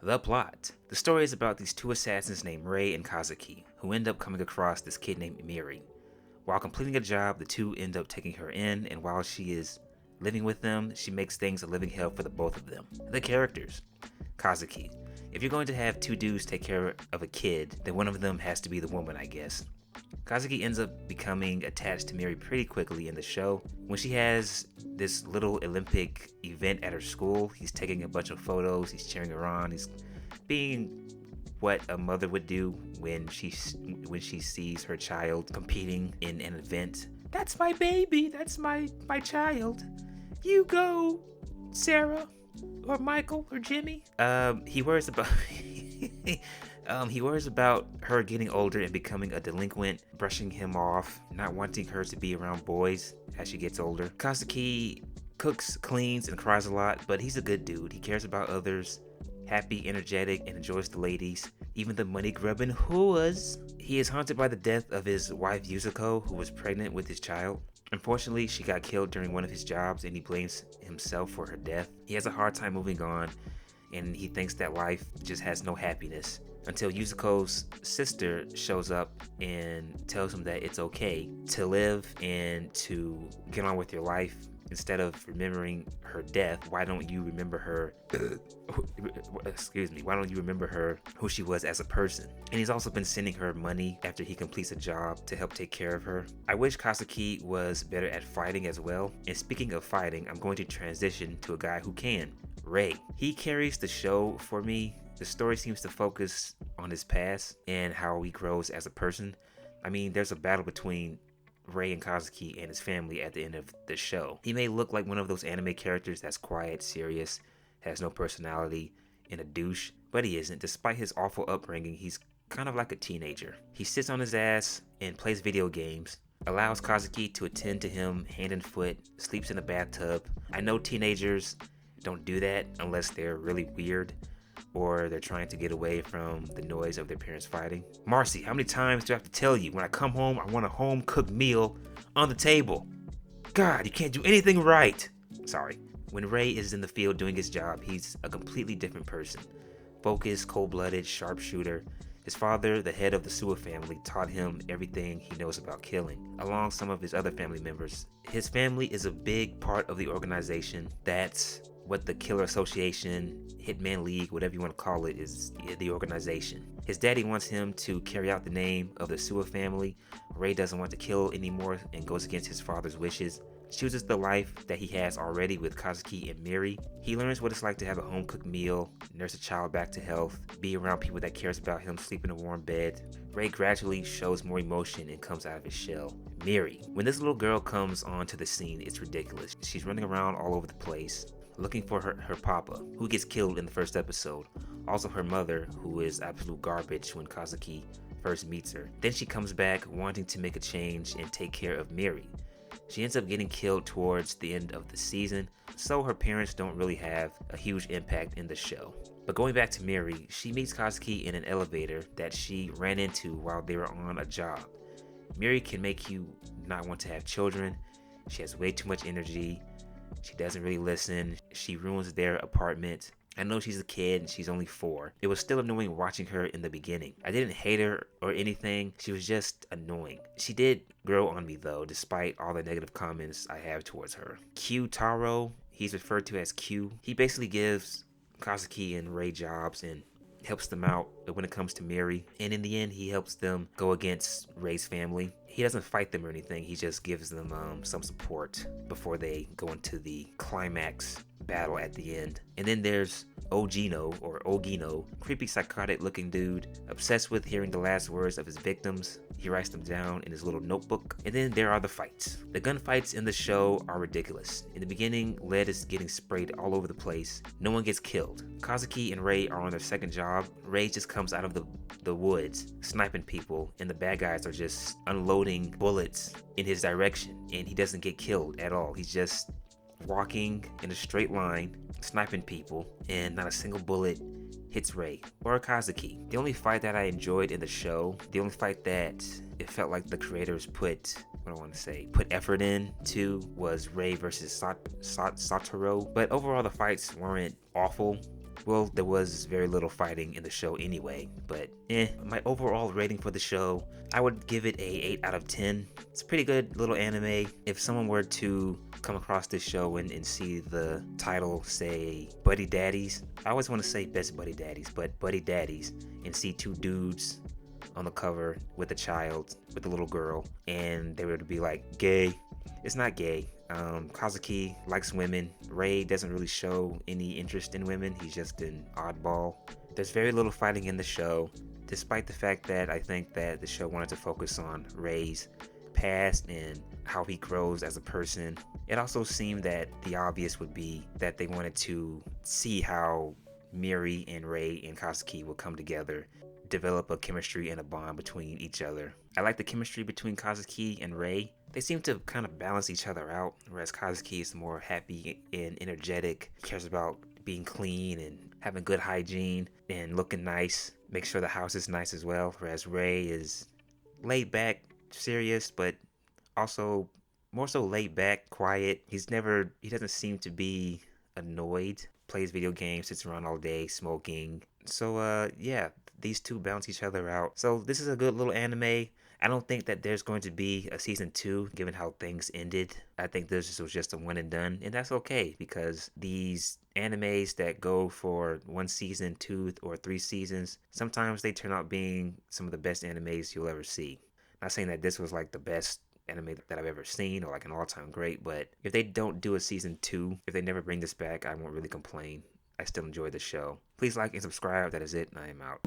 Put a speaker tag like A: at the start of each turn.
A: The plot. The story is about these two assassins named Rei and Kazuki, who end up coming across this kid named Miri. While completing a job, the two end up taking her in, and while she is living with them, she makes things a living hell for the both of them. The characters. Kazuki. If you're going to have two dudes take care of a kid, then one of them has to be the woman, I guess. Kazuki ends up becoming attached to Miri pretty quickly in the show. When she has this little Olympic event at her school, he's taking a bunch of photos, he's cheering her on, he's being what a mother would do when she sees her child competing in an event. That's my baby, that's my child. You go, Sarah, or Michael, or Jimmy. He worries about he worries about her getting older and becoming a delinquent, brushing him off, not wanting her to be around boys as she gets older. Kazuki cooks, cleans, and cries a lot, but he's a good dude. He cares about others, happy, energetic, and enjoys the ladies, even the money-grubbing whores. He is haunted by the death of his wife Yuzuko, who was pregnant with his child. Unfortunately, she got killed during one of his jobs, and he blames himself for her death. He has a hard time moving on, and he thinks that life just has no happiness, until Yuzuko's sister shows up and tells him that it's okay to live and to get on with your life. Instead of remembering her death, why don't you remember her why don't you remember her who she was as a person? And he's also been sending her money after he completes a job to help take care of her. I wish Kazuki was better at fighting as well. And speaking of fighting, I'm going to transition to a guy who can. Rei. He carries the show for me. The story seems to focus on his past and how he grows as a person. I mean, there's a battle between Rei and Kazuki and his family at the end of the show. He may look like one of those anime characters that's quiet, serious, has no personality, and a douche, but he isn't. Despite his awful upbringing, he's kind of like a teenager. He sits on his ass and plays video games, allows Kazuki to attend to him hand and foot, sleeps in a bathtub. I know teenagers don't do that unless they're really weird or they're trying to get away from the noise of their parents fighting. Marcy, how many times do I have to tell you, when I come home, I want a home-cooked meal on the table? God, you can't do anything right. Sorry. When Rei is in the field doing his job, he's a completely different person. Focused, cold-blooded, sharpshooter. His father, the head of the Suwa family, taught him everything he knows about killing, along some of his other family members. His family is a big part of the organization. That's what the Killer Association, Hitman League, whatever you want to call it, is the organization. His daddy wants him to carry out the name of the Suwa family. Rei doesn't want to kill anymore and goes against his father's wishes. Chooses the life that he has already with Kazuki and Miri. He learns what it's like to have a home-cooked meal, nurse a child back to health, be around people that cares about him, sleep in a warm bed. Rei gradually shows more emotion and comes out of his shell. Miri. When this little girl comes onto the scene, it's ridiculous. She's running around all over the place, looking for her papa, who gets killed in the first episode. Also her mother, who is absolute garbage when Kazuki first meets her. Then she comes back wanting to make a change and take care of Miri. She ends up getting killed towards the end of the season, so her parents don't really have a huge impact in the show. But going back to Miri, she meets Kazuki in an elevator that she ran into while they were on a job. Miri can make you not want to have children. She has way too much energy. She doesn't really listen. She ruins their apartment. I know she's a kid and she's only 4. It was still annoying watching her in the beginning. I didn't hate her or anything. She was just annoying. She did grow on me though, despite all the negative comments I have towards her. Q Taro, he's referred to as Q. He basically gives Kazuki and Rei jobs and helps them out when it comes to Miri. And in the end, he helps them go against Rei's family. He doesn't fight them or anything. He just gives them some support before they go into the climax battle at the end. And then there's Ogino, creepy psychotic looking dude, obsessed with hearing the last words of his victims. He writes them down in his little notebook. And then there are the fights. The gunfights in the show are ridiculous. In the beginning, lead is getting sprayed all over the place. No one gets killed. Kazuki and Rei are on their second job. Rei just comes out of the woods sniping people, and the bad guys are just unloading bullets in his direction, and he doesn't get killed at all. He's just walking in a straight line, sniping people, and not a single bullet hits Rei or Kazuki. The only fight that I enjoyed in the show, the only fight that it felt like the creators put effort into, was Rei versus Satoru. But overall, the fights weren't awful. Well, there was very little fighting in the show anyway, but my overall rating for the show, I would give it a 8 out of 10. It's a pretty good little anime. If someone were to come across this show and see the title say Buddy Daddies, I always want to say Best Buddy Daddies, but Buddy Daddies, and see two dudes on the cover with a child, with a little girl, and they were to be like, gay. It's not gay. Kazuki likes women. Ray doesn't really show any interest in women. He's just an oddball. There's very little fighting in the show, despite the fact that I think that the show wanted to focus on Ray's past and how he grows as a person. It also seemed that the obvious would be that they wanted to see how Miri and Ray and Kazuki will come together, develop a chemistry and a bond between each other. I like the chemistry between Kazuki and Ray. They seem to kind of balance each other out, whereas Kazuki is more happy and energetic, cares about being clean and having good hygiene and looking nice, make sure the house is nice as well, whereas Ray is laid back, serious, but also more so laid back, quiet. He doesn't seem to be annoyed, plays video games, sits around all day smoking. So yeah, these two balance each other out. So this is a good little anime. I don't think that there's going to be a season 2 given how things ended. I think this was just a one and done, and that's okay, because these animes that go for 1 season, 2 or 3 seasons, sometimes they turn out being some of the best animes you'll ever see. Not saying that this was like the best anime that I've ever seen or like an all-time great, but if they don't do a season 2, if they never bring this back, I won't really complain. I still enjoy the show. Please like and subscribe. That is it, and I am out.